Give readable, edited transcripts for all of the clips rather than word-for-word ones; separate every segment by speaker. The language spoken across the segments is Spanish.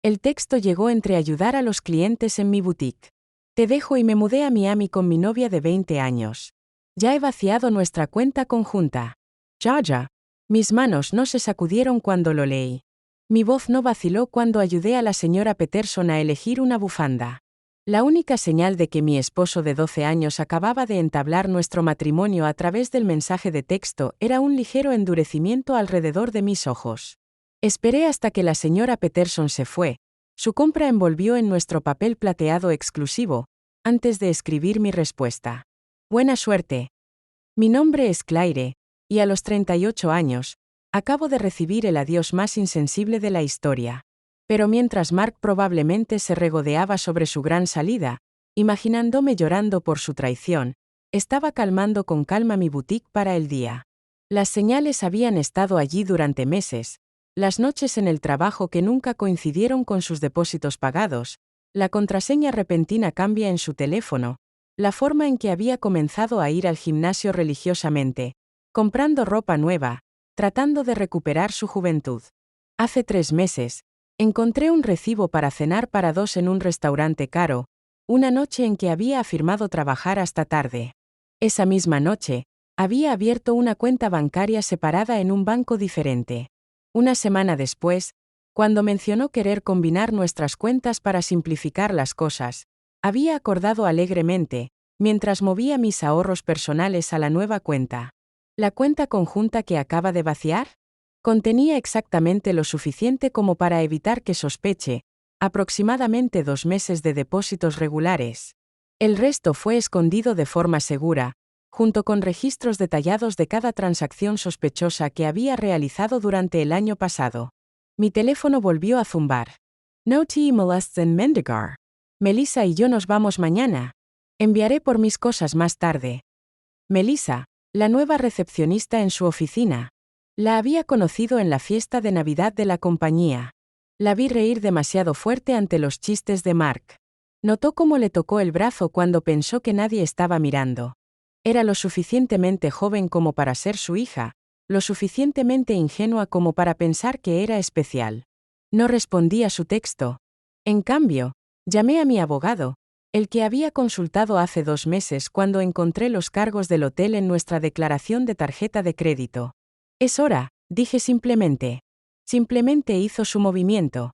Speaker 1: El texto llegó entre ayudar a los clientes en mi boutique. Te dejo y me mudé a Miami con mi novia de 20 años. Ya he vaciado nuestra cuenta conjunta. Ya. Mis manos no se sacudieron cuando lo leí. Mi voz no vaciló cuando ayudé a la señora Peterson a elegir una bufanda. La única señal de que mi esposo de 12 años acababa de entablar nuestro matrimonio a través del mensaje de texto era un ligero endurecimiento alrededor de mis ojos. Esperé hasta que la señora Peterson se fue. Su compra envolvió en nuestro papel plateado exclusivo, antes de escribir mi respuesta. Buena suerte. Mi nombre es Claire, y a los 38 años, acabo de recibir el adiós más insensible de la historia. Pero mientras Mark probablemente se regodeaba sobre su gran salida, imaginándome llorando por su traición, estaba calmando con calma mi boutique para el día. Las señales habían estado allí durante meses, las noches en el trabajo que nunca coincidieron con sus depósitos pagados, la contraseña repentina cambia en su teléfono, la forma en que había comenzado a ir al gimnasio religiosamente, comprando ropa nueva, tratando de recuperar su juventud. Hace 3 meses, encontré un recibo para cenar para 2 en un restaurante caro, una noche en que había afirmado trabajar hasta tarde. Esa misma noche, había abierto una cuenta bancaria separada en un banco diferente. Una semana después, cuando mencionó querer combinar nuestras cuentas para simplificar las cosas, había acordado alegremente, mientras movía mis ahorros personales a la nueva cuenta. ¿La cuenta conjunta que acaba de vaciar? Contenía exactamente lo suficiente como para evitar que sospeche, aproximadamente 2 meses de depósitos regulares. El resto fue escondido de forma segura, junto con registros detallados de cada transacción sospechosa que había realizado durante el año pasado. Mi teléfono volvió a zumbar. No te molests en mendigar. Melissa y yo nos vamos mañana. Enviaré por mis cosas más tarde. Melissa, la nueva recepcionista en su oficina. La había conocido en la fiesta de Navidad de la compañía. La vi reír demasiado fuerte ante los chistes de Mark. Notó cómo le tocó el brazo cuando pensó que nadie estaba mirando. Era lo suficientemente joven como para ser su hija, lo suficientemente ingenua como para pensar que era especial. No respondí a su texto. En cambio, llamé a mi abogado, el que había consultado hace 2 meses cuando encontré los cargos del hotel en nuestra declaración de tarjeta de crédito. Es hora, dije simplemente. Simplemente hizo su movimiento.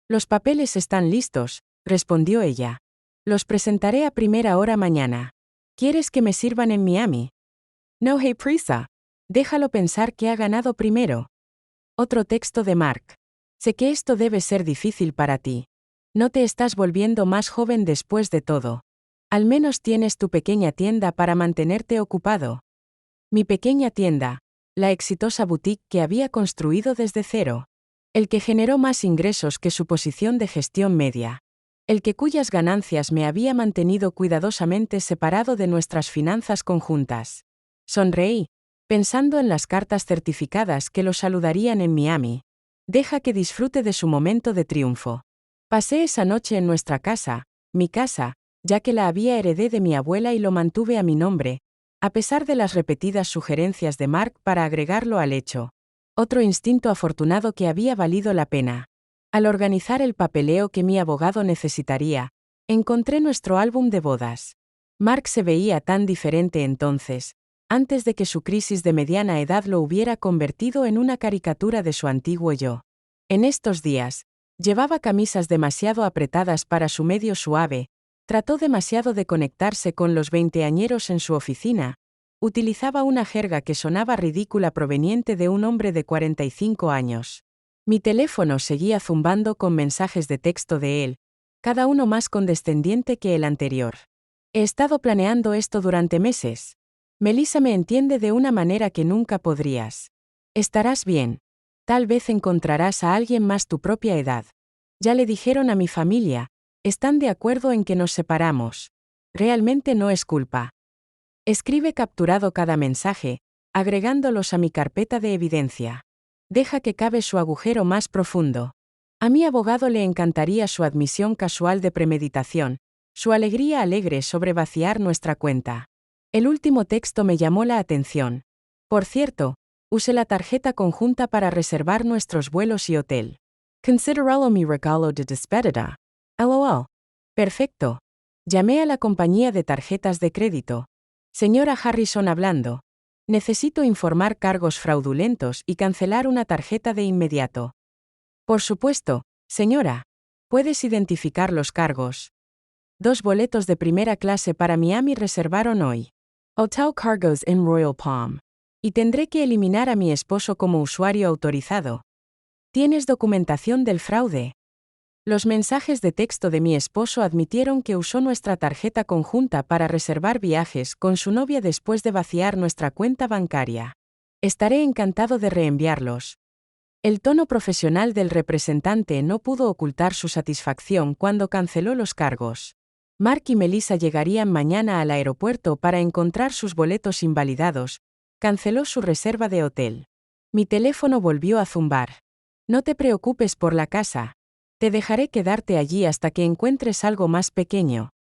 Speaker 1: Los papeles están listos, respondió ella. Los presentaré a primera hora mañana. ¿Quieres que me sirvan en Miami? No hay prisa. Déjalo pensar que ha ganado primero. Otro texto de Mark. Sé que esto debe ser difícil para ti. No te estás volviendo más joven después de todo. Al menos tienes tu pequeña tienda para mantenerte ocupado. Mi pequeña tienda, la exitosa boutique que había construido desde cero. El que generó más ingresos que su posición de gestión media. El que cuyas ganancias me había mantenido cuidadosamente separado de nuestras finanzas conjuntas. Sonreí, pensando en las cartas certificadas que lo saludarían en Miami. Deja que disfrute de su momento de triunfo. Pasé esa noche en nuestra casa, mi casa, ya que la había heredé de mi abuela y lo mantuve a mi nombre, a pesar de las repetidas sugerencias de Mark para agregarlo al hecho. Otro instinto afortunado que había valido la pena. Al organizar el papeleo que mi abogado necesitaría, encontré nuestro álbum de bodas. Mark se veía tan diferente entonces, antes de que su crisis de mediana edad lo hubiera convertido en una caricatura de su antiguo yo. En estos días, llevaba camisas demasiado apretadas para su medio suave, trató demasiado de conectarse con los veinteañeros en su oficina, utilizaba una jerga que sonaba ridícula proveniente de un hombre de 45 años. Mi teléfono seguía zumbando con mensajes de texto de él, cada uno más condescendiente que el anterior. He estado planeando esto durante meses. Melissa me entiende de una manera que nunca podrías. Estarás bien. Tal vez encontrarás a alguien más tu propia edad. Ya le dijeron a mi familia, están de acuerdo en que nos separamos. Realmente no es culpa. Escribe capturado cada mensaje, agregándolos a mi carpeta de evidencia. Deja que cabe su agujero más profundo. A mi abogado le encantaría su admisión casual de premeditación, su alegría alegre sobre vaciar nuestra cuenta. El último texto me llamó la atención. Por cierto, usé la tarjeta conjunta para reservar nuestros vuelos y hotel. Consideralo mi regalo de despedida. LOL. Perfecto. Llamé a la compañía de tarjetas de crédito. Señora Harrison hablando. Necesito informar cargos fraudulentos y cancelar una tarjeta de inmediato. Por supuesto, señora. ¿Puedes identificar los cargos? 2 boletos de primera clase para Miami reservaron hoy. Hotel Cargos en Royal Palm. Y tendré que eliminar a mi esposo como usuario autorizado. ¿Tienes documentación del fraude? Los mensajes de texto de mi esposo admitieron que usó nuestra tarjeta conjunta para reservar viajes con su novia después de vaciar nuestra cuenta bancaria. Estaré encantado de reenviarlos. El tono profesional del representante no pudo ocultar su satisfacción cuando canceló los cargos. Mark y Melissa llegarían mañana al aeropuerto para encontrar sus boletos invalidados. Canceló su reserva de hotel. Mi teléfono volvió a zumbar. No te preocupes por la casa. Te dejaré quedarte allí hasta que encuentres algo más pequeño.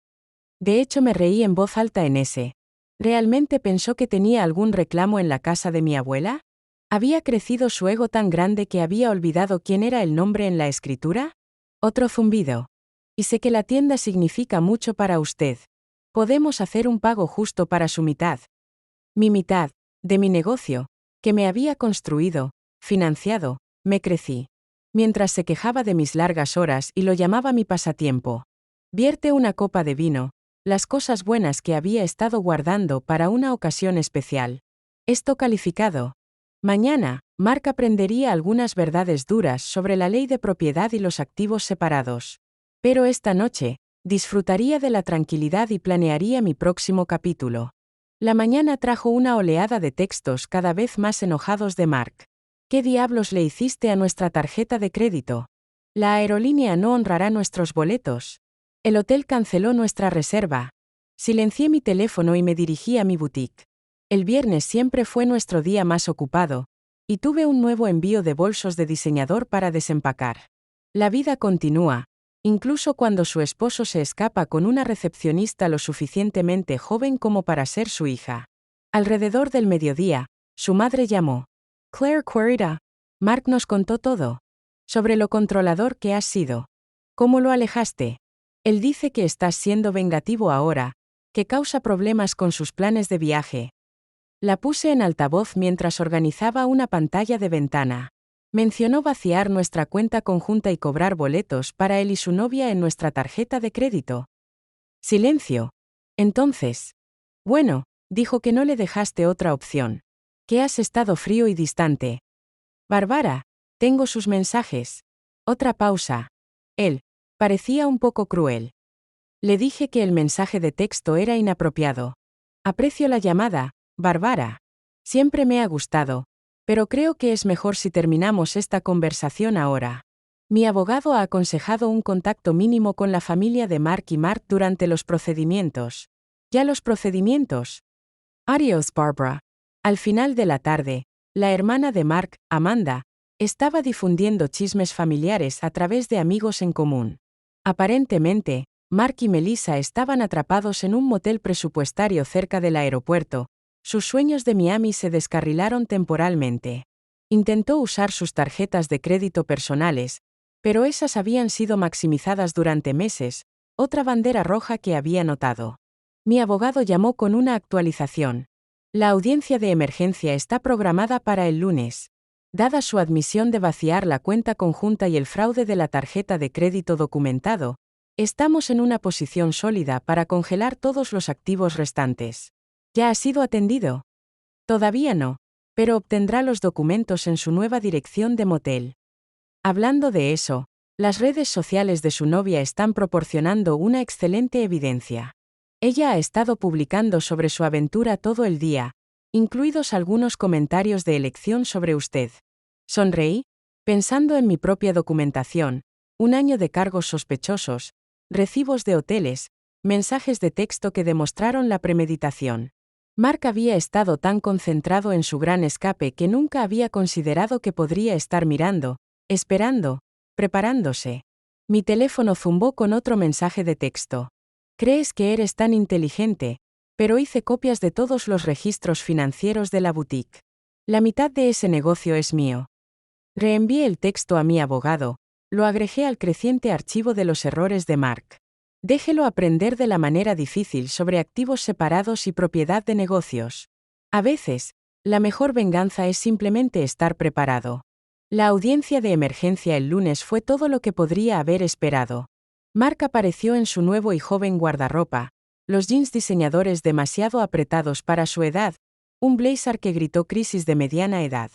Speaker 1: De hecho, me reí en voz alta en ese. ¿Realmente pensó que tenía algún reclamo en la casa de mi abuela? ¿Había crecido su ego tan grande que había olvidado quién era el nombre en la escritura? Otro zumbido. Y sé que la tienda significa mucho para usted. Podemos hacer un pago justo para su mitad. Mi mitad, de mi negocio, que me había construido, financiado, me crecí. Mientras se quejaba de mis largas horas y lo llamaba mi pasatiempo. Vierte una copa de vino, las cosas buenas que había estado guardando para una ocasión especial. Esto calificado. Mañana, Mark aprendería algunas verdades duras sobre la ley de propiedad y los activos separados. Pero esta noche, disfrutaría de la tranquilidad y planearía mi próximo capítulo. La mañana trajo una oleada de textos cada vez más enojados de Mark. ¿Qué diablos le hiciste a nuestra tarjeta de crédito? La aerolínea no honrará nuestros boletos. El hotel canceló nuestra reserva. Silencié mi teléfono y me dirigí a mi boutique. El viernes siempre fue nuestro día más ocupado, y tuve un nuevo envío de bolsos de diseñador para desempacar. La vida continúa, incluso cuando su esposo se escapa con una recepcionista lo suficientemente joven como para ser su hija. Alrededor del mediodía, su madre llamó. Claire querida. Mark nos contó todo. Sobre lo controlador que has sido. ¿Cómo lo alejaste? Él dice que estás siendo vengativo ahora, que causa problemas con sus planes de viaje. La puse en altavoz mientras organizaba una pantalla de ventana. Mencionó vaciar nuestra cuenta conjunta y cobrar boletos para él y su novia en nuestra tarjeta de crédito. Silencio. Entonces. Bueno, dijo que no le dejaste otra opción. Que has estado frío y distante. Bárbara, tengo sus mensajes. Otra pausa. Él. Parecía un poco cruel. Le dije que el mensaje de texto era inapropiado. Aprecio la llamada, Bárbara. Siempre me ha gustado, pero creo que es mejor si terminamos esta conversación ahora. Mi abogado ha aconsejado un contacto mínimo con la familia de Mark y Mark durante los procedimientos. ¿Ya los procedimientos? Adiós, Barbara. Al final de la tarde, la hermana de Mark, Amanda, estaba difundiendo chismes familiares a través de amigos en común. Aparentemente, Mark y Melissa estaban atrapados en un motel presupuestario cerca del aeropuerto. Sus sueños de Miami se descarrilaron temporalmente. Intentó usar sus tarjetas de crédito personales, pero esas habían sido maximizadas durante meses, otra bandera roja que había notado. Mi abogado llamó con una actualización. La audiencia de emergencia está programada para el lunes. Dada su admisión de vaciar la cuenta conjunta y el fraude de la tarjeta de crédito documentado, estamos en una posición sólida para congelar todos los activos restantes. ¿Ya ha sido atendido? Todavía no, pero obtendrá los documentos en su nueva dirección de motel. Hablando de eso, las redes sociales de su novia están proporcionando una excelente evidencia. Ella ha estado publicando sobre su aventura todo el día, incluidos algunos comentarios de elección sobre usted. Sonreí, pensando en mi propia documentación, un año de cargos sospechosos, recibos de hoteles, mensajes de texto que demostraron la premeditación. Mark había estado tan concentrado en su gran escape que nunca había considerado que podría estar mirando, esperando, preparándose. Mi teléfono zumbó con otro mensaje de texto. Crees que eres tan inteligente, pero hice copias de todos los registros financieros de la boutique. La mitad de ese negocio es mío. Reenvié el texto a mi abogado, Lo agregué al creciente archivo de los errores de Mark. Déjelo aprender de la manera difícil sobre activos separados y propiedad de negocios. A veces, la mejor venganza es simplemente estar preparado. La audiencia de emergencia el lunes fue todo lo que podría haber esperado. Mark apareció en su nuevo y joven guardarropa, los jeans diseñadores demasiado apretados para su edad, un blazer que gritó crisis de mediana edad.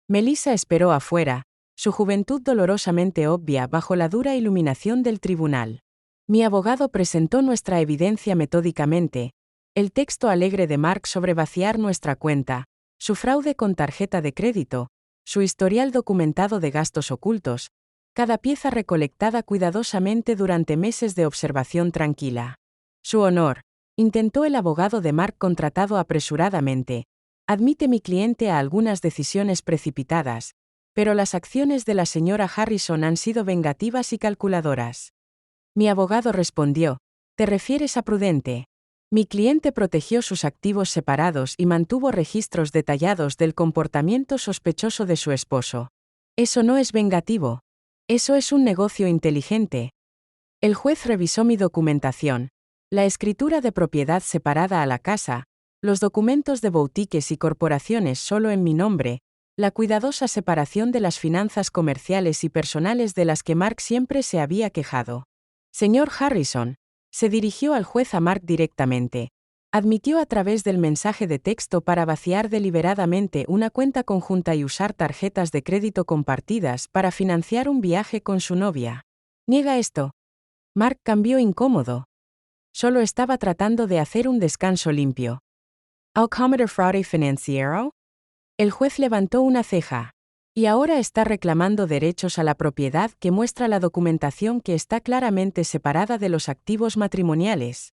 Speaker 1: Melissa esperó afuera, su juventud dolorosamente obvia bajo la dura iluminación del tribunal. Mi abogado presentó nuestra evidencia metódicamente, el texto alegre de Mark sobre vaciar nuestra cuenta, su fraude con tarjeta de crédito, su historial documentado de gastos ocultos, cada pieza recolectada cuidadosamente durante meses de observación tranquila. Su honor, intentó el abogado de Mark contratado apresuradamente. Admite mi cliente a algunas decisiones precipitadas, pero las acciones de la señora Harrison han sido vengativas y calculadoras. Mi abogado respondió, ¿te refieres a prudente? Mi cliente protegió sus activos separados y mantuvo registros detallados del comportamiento sospechoso de su esposo. Eso no es vengativo. Eso es un negocio inteligente. El juez revisó mi documentación, la escritura de propiedad separada a la casa, los documentos de boutiques y corporaciones solo en mi nombre, la cuidadosa separación de las finanzas comerciales y personales de las que Mark siempre se había quejado. Señor Harrison, se dirigió al juez a Mark directamente. Admitió a través del mensaje de texto para vaciar deliberadamente una cuenta conjunta y usar tarjetas de crédito compartidas para financiar un viaje con su novia. ¿Niega esto? Mark cambió incómodo. Solo estaba tratando de hacer un descanso limpio. ¿Au cometer fraude financiero? El juez levantó una ceja. Y ahora está reclamando derechos a la propiedad que muestra la documentación que está claramente separada de los activos matrimoniales.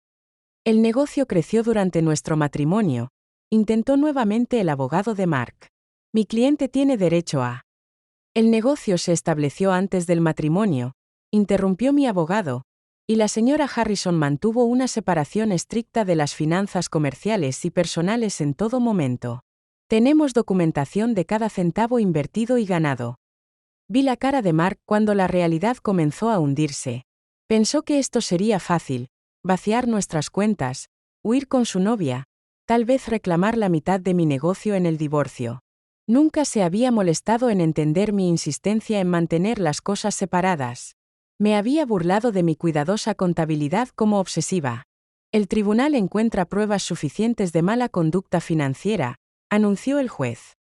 Speaker 1: El negocio creció durante nuestro matrimonio, intentó nuevamente el abogado de Mark. Mi cliente tiene derecho a. El negocio se estableció antes del matrimonio, interrumpió mi abogado, y la señora Harrison mantuvo una separación estricta de las finanzas comerciales y personales en todo momento. Tenemos documentación de cada centavo invertido y ganado. Vi la cara de Mark cuando la realidad comenzó a hundirse. Pensó que esto sería fácil, vaciar nuestras cuentas, huir con su novia, tal vez reclamar la mitad de mi negocio en el divorcio. Nunca se había molestado en entender mi insistencia en mantener las cosas separadas. Me había burlado de mi cuidadosa contabilidad como obsesiva. El tribunal encuentra pruebas suficientes de mala conducta financiera, anunció el juez.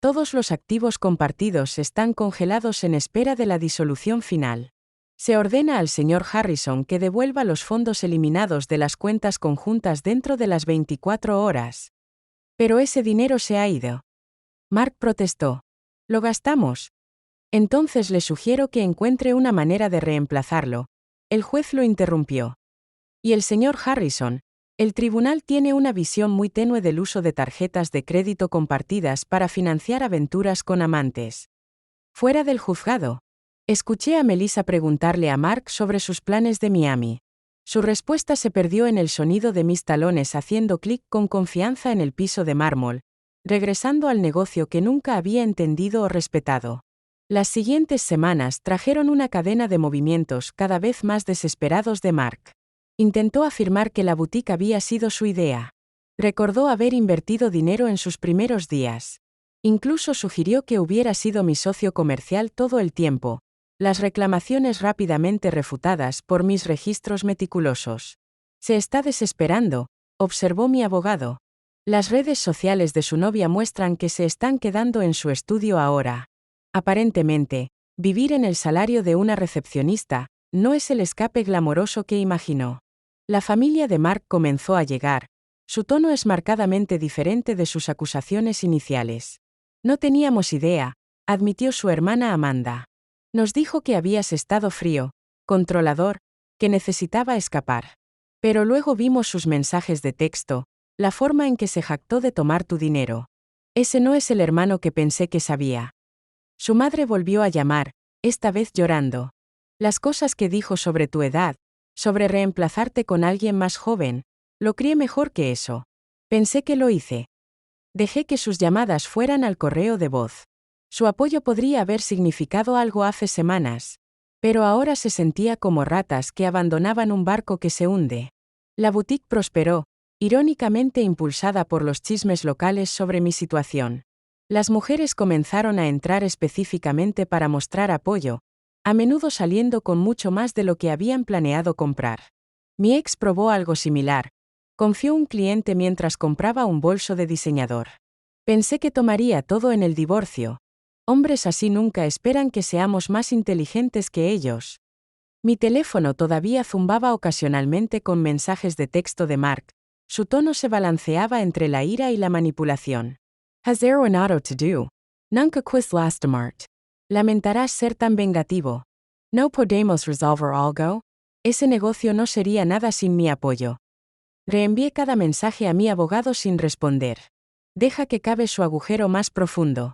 Speaker 1: Todos los activos compartidos están congelados en espera de la disolución final. Se ordena al señor Harrison que devuelva los fondos eliminados de las cuentas conjuntas dentro de las 24 horas. Pero ese dinero se ha ido. Mark protestó. Lo gastamos. Entonces le sugiero que encuentre una manera de reemplazarlo. El juez lo interrumpió. Y el señor Harrison, el tribunal tiene una visión muy tenue del uso de tarjetas de crédito compartidas para financiar aventuras con amantes. Fuera del juzgado, escuché a Melissa preguntarle a Mark sobre sus planes de Miami. Su respuesta se perdió en el sonido de mis talones haciendo clic con confianza en el piso de mármol, regresando al negocio que nunca había entendido o respetado. Las siguientes semanas trajeron una cadena de movimientos cada vez más desesperados de Mark. Intentó afirmar que la boutique había sido su idea. Recordó haber invertido dinero en sus primeros días. Incluso sugirió que hubiera sido mi socio comercial todo el tiempo, las reclamaciones rápidamente refutadas por mis registros meticulosos. Se está desesperando, observó mi abogado. Las redes sociales de su novia muestran que se están quedando en su estudio ahora. Aparentemente, vivir en el salario de una recepcionista no es el escape glamoroso que imaginó. La familia de Mark comenzó a llegar. Su tono es marcadamente diferente de sus acusaciones iniciales. No teníamos idea, admitió su hermana Amanda. Nos dijo que habías estado frío, controlador, que necesitaba escapar. Pero luego vimos sus mensajes de texto, la forma en que se jactó de tomar tu dinero. Ese no es el hermano que pensé que sabía. Su madre volvió a llamar, esta vez llorando. Las cosas que dijo sobre tu edad, sobre reemplazarte con alguien más joven, lo crié mejor que eso. Pensé que lo hice. Dejé que sus llamadas fueran al correo de voz. Su apoyo podría haber significado algo hace semanas. Pero ahora se sentía como ratas que abandonaban un barco que se hunde. La boutique prosperó, irónicamente impulsada por los chismes locales sobre mi situación. Las mujeres comenzaron a entrar específicamente para mostrar apoyo, a menudo saliendo con mucho más de lo que habían planeado comprar. Mi ex probó algo similar. Confió un cliente mientras compraba un bolso de diseñador. Pensé que tomaría todo en el divorcio. Hombres así nunca esperan que seamos más inteligentes que ellos. Mi teléfono todavía zumbaba ocasionalmente con mensajes de texto de Mark. Su tono se balanceaba entre la ira y la manipulación. Has there an auto to do? Nunca quis lastimart. Lamentarás ser tan vengativo. No podemos resolver algo. Ese negocio no sería nada sin mi apoyo. Reenvié cada mensaje a mi abogado sin responder. Deja que cabe su agujero más profundo.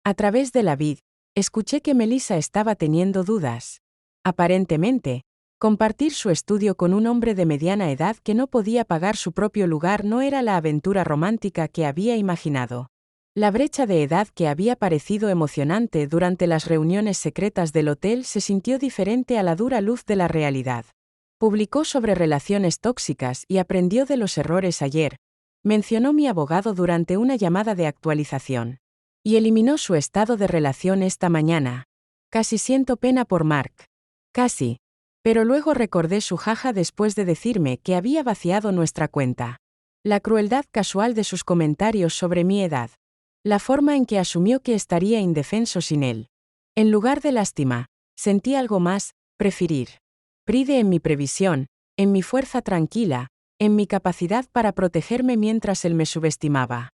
Speaker 1: A través de la vid, escuché que Melissa estaba teniendo dudas. Aparentemente, compartir su estudio con un hombre de mediana edad que no podía pagar su propio lugar no era la aventura romántica que había imaginado. La brecha de edad que había parecido emocionante durante las reuniones secretas del hotel se sintió diferente a la dura luz de la realidad. Publicó sobre relaciones tóxicas y aprendió de los errores ayer, mencionó mi abogado durante una llamada de actualización. Y eliminó su estado de relación esta mañana. Casi siento pena por Mark. Casi. Pero luego recordé su jaja después de decirme que había vaciado nuestra cuenta. La crueldad casual de sus comentarios sobre mi edad. La forma en que asumió que estaría indefenso sin él. En lugar de lástima, sentí algo más, preferir. Pride en mi previsión, en mi fuerza tranquila, en mi capacidad para protegerme mientras él me subestimaba.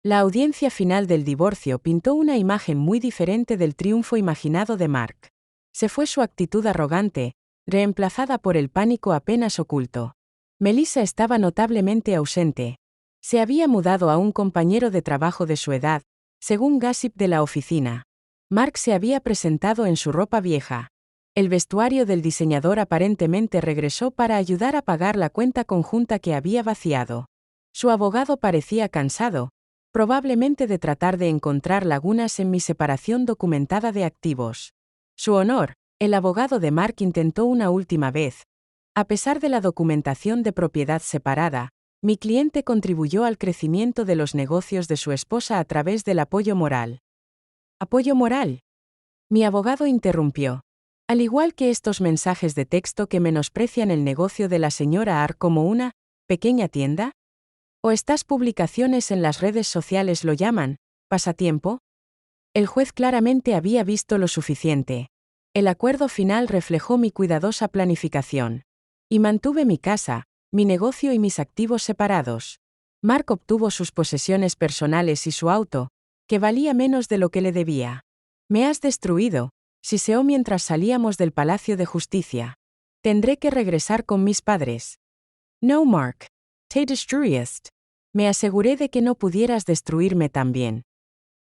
Speaker 1: La audiencia final del divorcio pintó una imagen muy diferente del triunfo imaginado de Mark. Se fue su actitud arrogante, reemplazada por el pánico apenas oculto. Melissa estaba notablemente ausente. Se había mudado a un compañero de trabajo de su edad, según gossip de la oficina. Mark se había presentado en su ropa vieja. El vestuario del diseñador aparentemente regresó para ayudar a pagar la cuenta conjunta que había vaciado. Su abogado parecía cansado, probablemente de tratar de encontrar lagunas en mi separación documentada de activos. Su honor, el abogado de Mark intentó una última vez. A pesar de la documentación de propiedad separada, mi cliente contribuyó al crecimiento de los negocios de su esposa a través del apoyo moral. ¿Apoyo moral? Mi abogado interrumpió. Al igual que estos mensajes de texto que menosprecian el negocio de la señora Ar como una pequeña tienda, ¿o estas publicaciones en las redes sociales lo llaman pasatiempo? El juez claramente había visto lo suficiente. El acuerdo final reflejó mi cuidadosa planificación. Y mantuve mi casa, mi negocio y mis activos separados. Mark obtuvo sus posesiones personales y su auto, que valía menos de lo que le debía. Me has destruido, siseó mientras salíamos del Palacio de Justicia. Tendré que regresar con mis padres. No, Mark. Te destruyest. Me aseguré de que no pudieras destruirme también.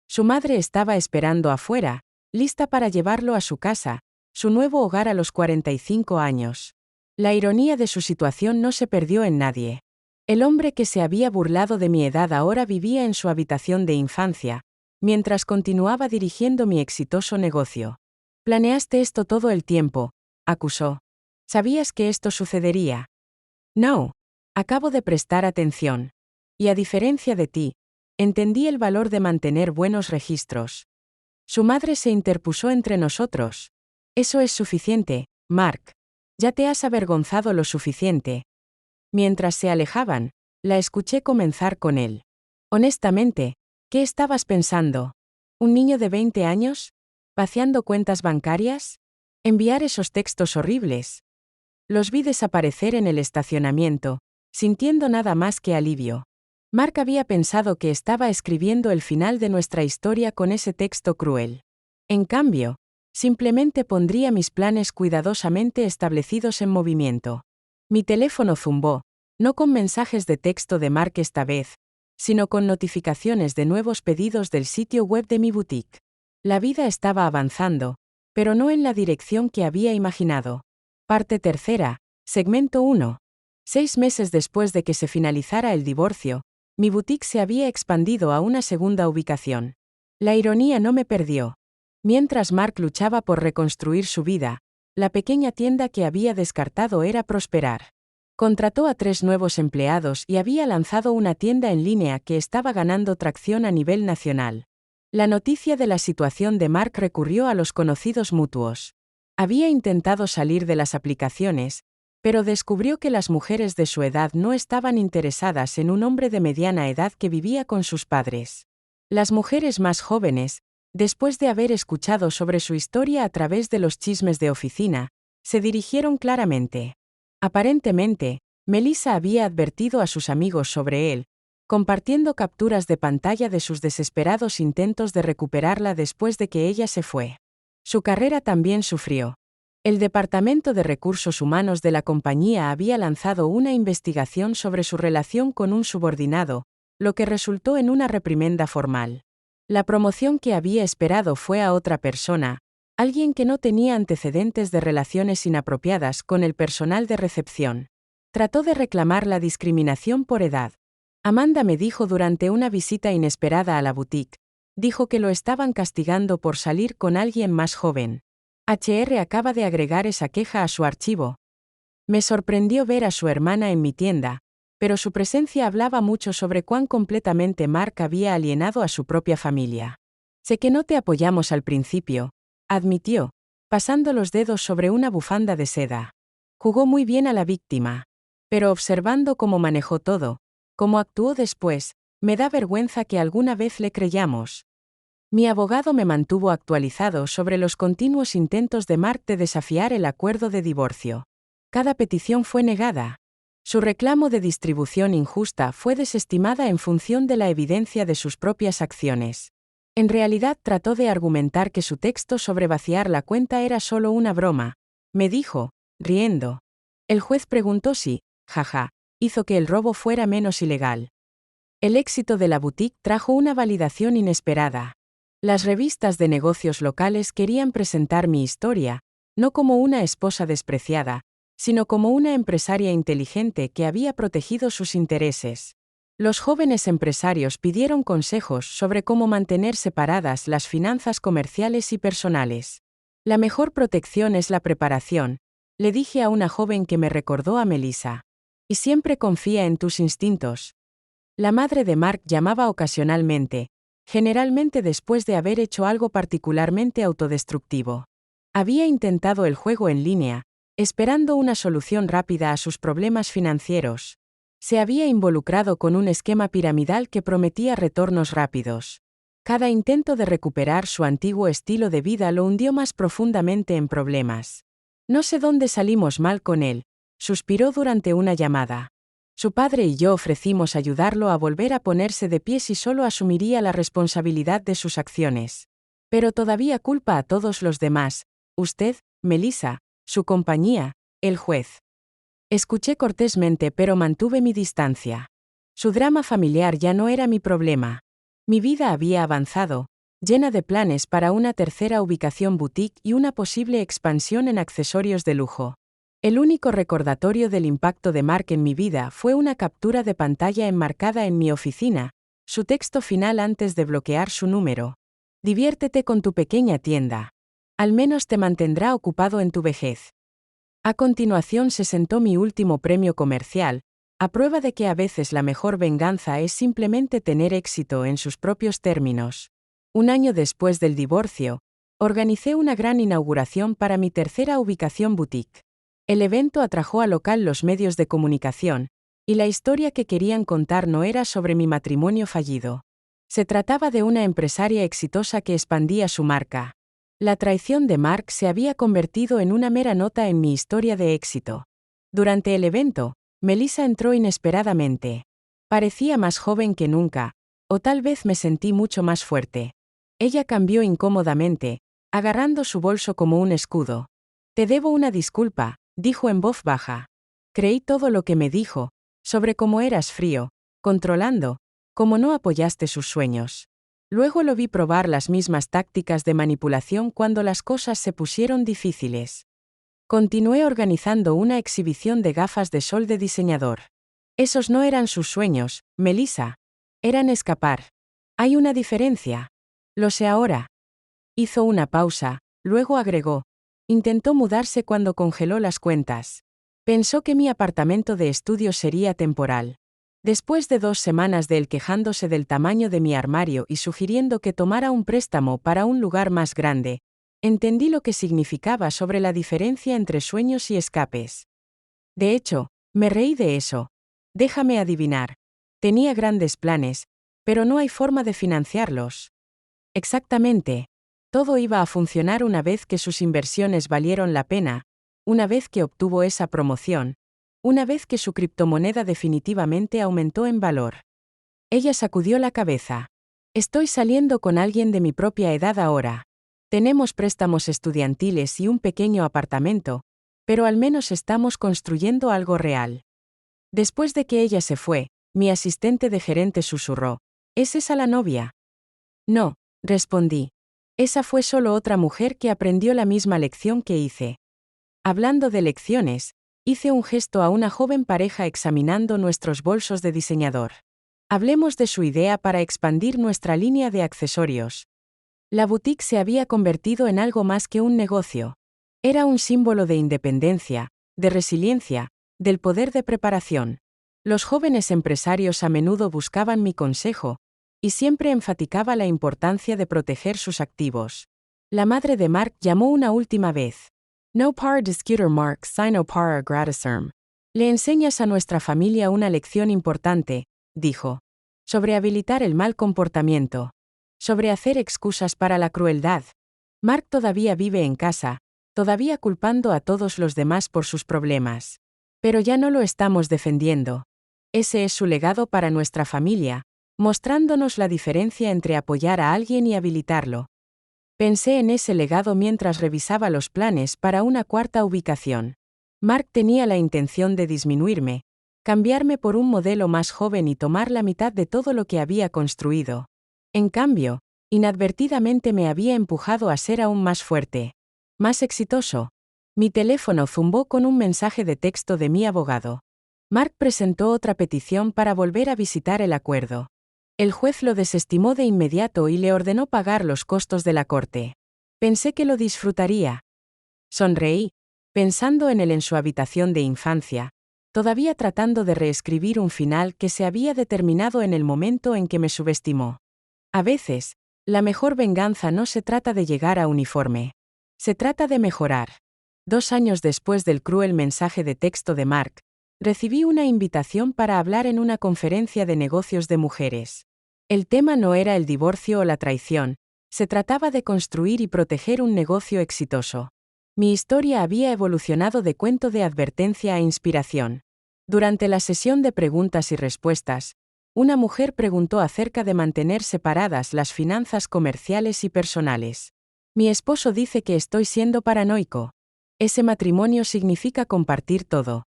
Speaker 1: Su madre estaba esperando afuera, lista para llevarlo a su casa, su nuevo hogar a los 45 años. La ironía de su situación no se perdió en nadie. El hombre que se había burlado de mi edad ahora vivía en su habitación de infancia, mientras continuaba dirigiendo mi exitoso negocio. Planeaste esto todo el tiempo, acusó. ¿Sabías que esto sucedería? No. Acabo de prestar atención. Y a diferencia de ti, entendí el valor de mantener buenos registros. Su madre se interpuso entre nosotros. Eso es suficiente, Mark. Ya te has avergonzado lo suficiente. Mientras se alejaban, la escuché comenzar con él. Honestamente, ¿qué estabas pensando? ¿Un niño de 20 años? ¿Vaciando cuentas bancarias? ¿Enviar esos textos horribles? Los vi desaparecer en el estacionamiento, sintiendo nada más que alivio. Mark había pensado que estaba escribiendo el final de nuestra historia con ese texto cruel. En cambio, simplemente pondría mis planes cuidadosamente establecidos en movimiento. Mi teléfono zumbó, no con mensajes de texto de Mark esta vez, sino con notificaciones de nuevos pedidos del sitio web de mi boutique. La vida estaba avanzando, pero no en la dirección que había imaginado. Parte tercera, segmento 1. 6 meses después de que se finalizara el divorcio, mi boutique se había expandido a una segunda ubicación. La ironía no me perdió. Mientras Mark luchaba por reconstruir su vida, La pequeña tienda que había descartado era prosperar. Contrató a 3 nuevos empleados y había lanzado una tienda en línea que estaba ganando tracción a nivel nacional. La noticia de la situación de Mark recurrió a los conocidos mutuos. Había intentado salir de las aplicaciones, pero descubrió que las mujeres de su edad no estaban interesadas en un hombre de mediana edad que vivía con sus padres. Las mujeres más jóvenes, después de haber escuchado sobre su historia a través de los chismes de oficina, se dirigieron claramente. Aparentemente, Melissa había advertido a sus amigos sobre él, compartiendo capturas de pantalla de sus desesperados intentos de recuperarla después de que ella se fue. Su carrera también sufrió. El Departamento de Recursos Humanos de la compañía había lanzado una investigación sobre su relación con un subordinado, lo que resultó en una reprimenda formal. La promoción que había esperado fue a otra persona, alguien que no tenía antecedentes de relaciones inapropiadas con el personal de recepción. Trató de reclamar la discriminación por edad. Amanda me dijo durante una visita inesperada a la boutique, dijo que lo estaban castigando por salir con alguien más joven. HR acaba de agregar esa queja a su archivo. Me sorprendió ver a su hermana en mi tienda, pero su presencia hablaba mucho sobre cuán completamente Mark había alienado a su propia familia. Sé que no te apoyamos al principio, admitió, pasando los dedos sobre una bufanda de seda. Jugó muy bien a la víctima. Pero observando cómo manejó todo, cómo actuó después, me da vergüenza que alguna vez le creyamos. Mi abogado me mantuvo actualizado sobre los continuos intentos de Mark de desafiar el acuerdo de divorcio. Cada petición fue negada. Su reclamo de distribución injusta fue desestimada en función de la evidencia de sus propias acciones. En realidad trató de argumentar que su texto sobre vaciar la cuenta era solo una broma, me dijo, riendo. El juez preguntó si, jaja, hizo que el robo fuera menos ilegal. El éxito de la boutique trajo una validación inesperada. Las revistas de negocios locales querían presentar mi historia, no como una esposa despreciada, sino como una empresaria inteligente que había protegido sus intereses. Los jóvenes empresarios pidieron consejos sobre cómo mantener separadas las finanzas comerciales y personales. La mejor protección es la preparación, le dije a una joven que me recordó a Melissa. Y siempre confía en tus instintos. La madre de Mark llamaba ocasionalmente, generalmente después de haber hecho algo particularmente autodestructivo. Había intentado el juego en línea, esperando una solución rápida a sus problemas financieros. Se había involucrado con un esquema piramidal que prometía retornos rápidos. Cada intento de recuperar su antiguo estilo de vida lo hundió más profundamente en problemas. No sé dónde salimos mal con él, suspiró durante una llamada. Su padre y yo ofrecimos ayudarlo a volver a ponerse de pie si solo asumiría la responsabilidad de sus acciones. Pero todavía culpa a todos los demás, usted, Melissa, su compañía, el juez. Escuché cortésmente pero mantuve mi distancia. Su drama familiar ya no era mi problema. Mi vida había avanzado, llena de planes para una tercera ubicación boutique y una posible expansión en accesorios de lujo. El único recordatorio del impacto de Mark en mi vida fue una captura de pantalla enmarcada en mi oficina, su texto final antes de bloquear su número. Diviértete con tu pequeña tienda. Al menos te mantendrá ocupado en tu vejez. A continuación se sentó mi último premio comercial, a prueba de que a veces la mejor venganza es simplemente tener éxito en sus propios términos. Un año después del divorcio, organicé una gran inauguración para mi tercera ubicación boutique. El evento atrajo al local los medios de comunicación, y la historia que querían contar no era sobre mi matrimonio fallido. Se trataba de una empresaria exitosa que expandía su marca. La traición de Mark se había convertido en una mera nota en mi historia de éxito. Durante el evento, Melissa entró inesperadamente. Parecía más joven que nunca, o tal vez me sentí mucho más fuerte. Ella cambió incómodamente, agarrando su bolso como un escudo. Te debo una disculpa, dijo en voz baja. Creí todo lo que me dijo, sobre cómo eras frío, controlando, cómo no apoyaste sus sueños. Luego lo vi probar las mismas tácticas de manipulación cuando las cosas se pusieron difíciles. Continué organizando una exhibición de gafas de sol de diseñador. Esos no eran sus sueños, Melissa. Eran escapar. Hay una diferencia. Lo sé ahora. Hizo una pausa, luego agregó. Intentó mudarse cuando congeló las cuentas. Pensó que mi apartamento de estudio sería temporal. Después de 2 semanas de él quejándose del tamaño de mi armario y sugiriendo que tomara un préstamo para un lugar más grande, entendí lo que significaba sobre la diferencia entre sueños y escapes. De hecho, me reí de eso. Déjame adivinar. Tenía grandes planes, pero no hay forma de financiarlos. Exactamente. Todo iba a funcionar una vez que sus inversiones valieron la pena, una vez que obtuvo esa promoción, una vez que su criptomoneda definitivamente aumentó en valor. Ella sacudió la cabeza. Estoy saliendo con alguien de mi propia edad ahora. Tenemos préstamos estudiantiles y un pequeño apartamento, pero al menos estamos construyendo algo real. Después de que ella se fue, mi asistente de gerente susurró, ¿es esa la novia? No, respondí. Esa fue solo otra mujer que aprendió la misma lección que hice. Hablando de lecciones, hice un gesto a una joven pareja examinando nuestros bolsos de diseñador. Hablemos de su idea para expandir nuestra línea de accesorios. La boutique se había convertido en algo más que un negocio. Era un símbolo de independencia, de resiliencia, del poder de preparación. Los jóvenes empresarios a menudo buscaban mi consejo, y siempre enfatizaba la importancia de proteger sus activos. La madre de Mark llamó una última vez. No par discuter Mark sino par agradecerm. Le enseñas a nuestra familia una lección importante, dijo. Sobre habilitar el mal comportamiento. Sobre hacer excusas para la crueldad. Mark todavía vive en casa, todavía culpando a todos los demás por sus problemas. Pero ya no lo estamos defendiendo. Ese es su legado para nuestra familia, mostrándonos la diferencia entre apoyar a alguien y habilitarlo. Pensé en ese legado mientras revisaba los planes para una cuarta ubicación. Mark tenía la intención de disminuirme, cambiarme por un modelo más joven y tomar la mitad de todo lo que había construido. En cambio, inadvertidamente me había empujado a ser aún más fuerte, más exitoso. Mi teléfono zumbó con un mensaje de texto de mi abogado. Mark presentó otra petición para volver a visitar el acuerdo. El juez lo desestimó de inmediato y le ordenó pagar los costos de la corte. Pensé que lo disfrutaría. Sonreí, pensando en él en su habitación de infancia, todavía tratando de reescribir un final que se había determinado en el momento en que me subestimó. A veces, la mejor venganza no se trata de llegar a uniforme. Se trata de mejorar. 2 años después del cruel mensaje de texto de Mark, recibí una invitación para hablar en una conferencia de negocios de mujeres. El tema no era el divorcio o la traición, se trataba de construir y proteger un negocio exitoso. Mi historia había evolucionado de cuento de advertencia a inspiración. Durante la sesión de preguntas y respuestas, una mujer preguntó acerca de mantener separadas las finanzas comerciales y personales. Mi esposo dice que estoy siendo paranoico. Ese matrimonio significa compartir todo.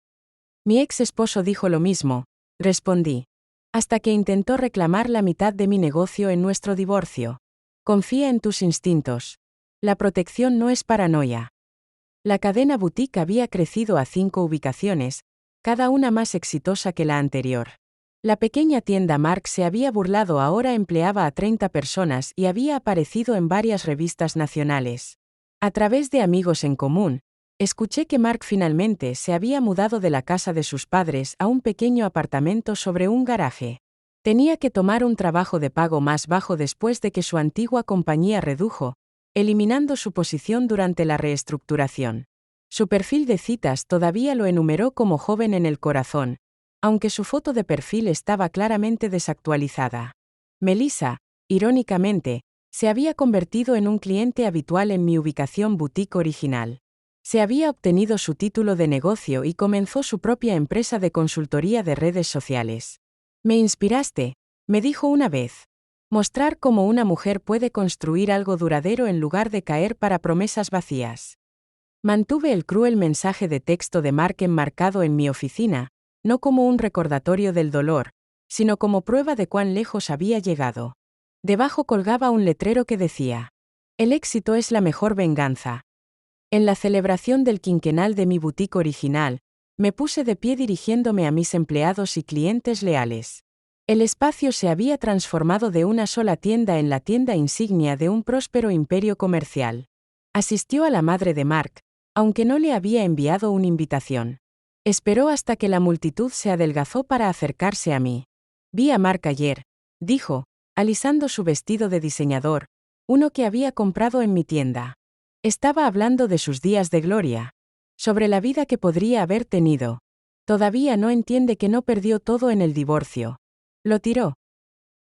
Speaker 1: Mi ex esposo dijo lo mismo, respondí. Hasta que intentó reclamar la mitad de mi negocio en nuestro divorcio. Confía en tus instintos. La protección no es paranoia. La cadena boutique había crecido a 5 ubicaciones, cada una más exitosa que la anterior. La pequeña tienda Mark se había burlado, ahora empleaba a 30 personas y había aparecido en varias revistas nacionales. A través de amigos en común, escuché que Mark finalmente se había mudado de la casa de sus padres a un pequeño apartamento sobre un garaje. Tenía que tomar un trabajo de pago más bajo después de que su antigua compañía redujo, eliminando su posición durante la reestructuración. Su perfil de citas todavía lo enumeró como joven en el corazón, aunque su foto de perfil estaba claramente desactualizada. Melissa, irónicamente, se había convertido en un cliente habitual en mi ubicación boutique original. Se había obtenido su título de negocio y comenzó su propia empresa de consultoría de redes sociales. Me inspiraste, me dijo una vez. Mostrar cómo una mujer puede construir algo duradero en lugar de caer para promesas vacías. Mantuve el cruel mensaje de texto de Mark enmarcado en mi oficina, no como un recordatorio del dolor, sino como prueba de cuán lejos había llegado. Debajo colgaba un letrero que decía: el éxito es la mejor venganza. En la celebración del quinquenal de mi boutique original, me puse de pie dirigiéndome a mis empleados y clientes leales. El espacio se había transformado de una sola tienda en la tienda insignia de un próspero imperio comercial. Asistió a la madre de Mark, aunque no le había enviado una invitación. Esperó hasta que la multitud se adelgazó para acercarse a mí. Vi a Mark ayer, dijo, alisando su vestido de diseñador, uno que había comprado en mi tienda. Estaba hablando de sus días de gloria, sobre la vida que podría haber tenido. Todavía no entiende que no perdió todo en el divorcio. Lo tiró.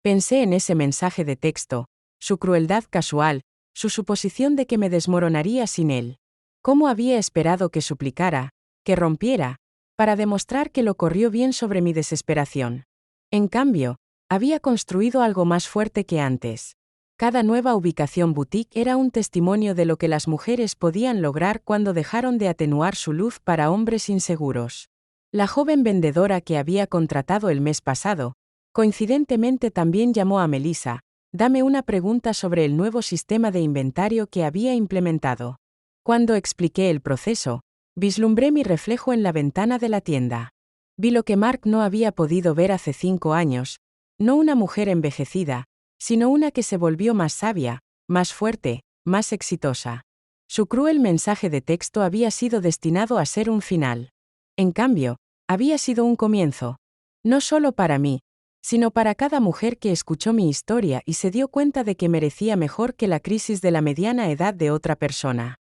Speaker 1: Pensé en ese mensaje de texto, su crueldad casual, su suposición de que me desmoronaría sin él. ¿Cómo había esperado que suplicara, que rompiera, para demostrar que lo corrió bien sobre mi desesperación? En cambio, había construido algo más fuerte que antes. Cada nueva ubicación boutique era un testimonio de lo que las mujeres podían lograr cuando dejaron de atenuar su luz para hombres inseguros. La joven vendedora que había contratado el mes pasado, coincidentemente también llamó a Melissa, dame una pregunta sobre el nuevo sistema de inventario que había implementado. Cuando expliqué el proceso, vislumbré mi reflejo en la ventana de la tienda. Vi lo que Mark no había podido ver hace 5 años, no una mujer envejecida, sino una que se volvió más sabia, más fuerte, más exitosa. Su cruel mensaje de texto había sido destinado a ser un final. En cambio, había sido un comienzo. No solo para mí, sino para cada mujer que escuchó mi historia y se dio cuenta de que merecía mejor que la crisis de la mediana edad de otra persona.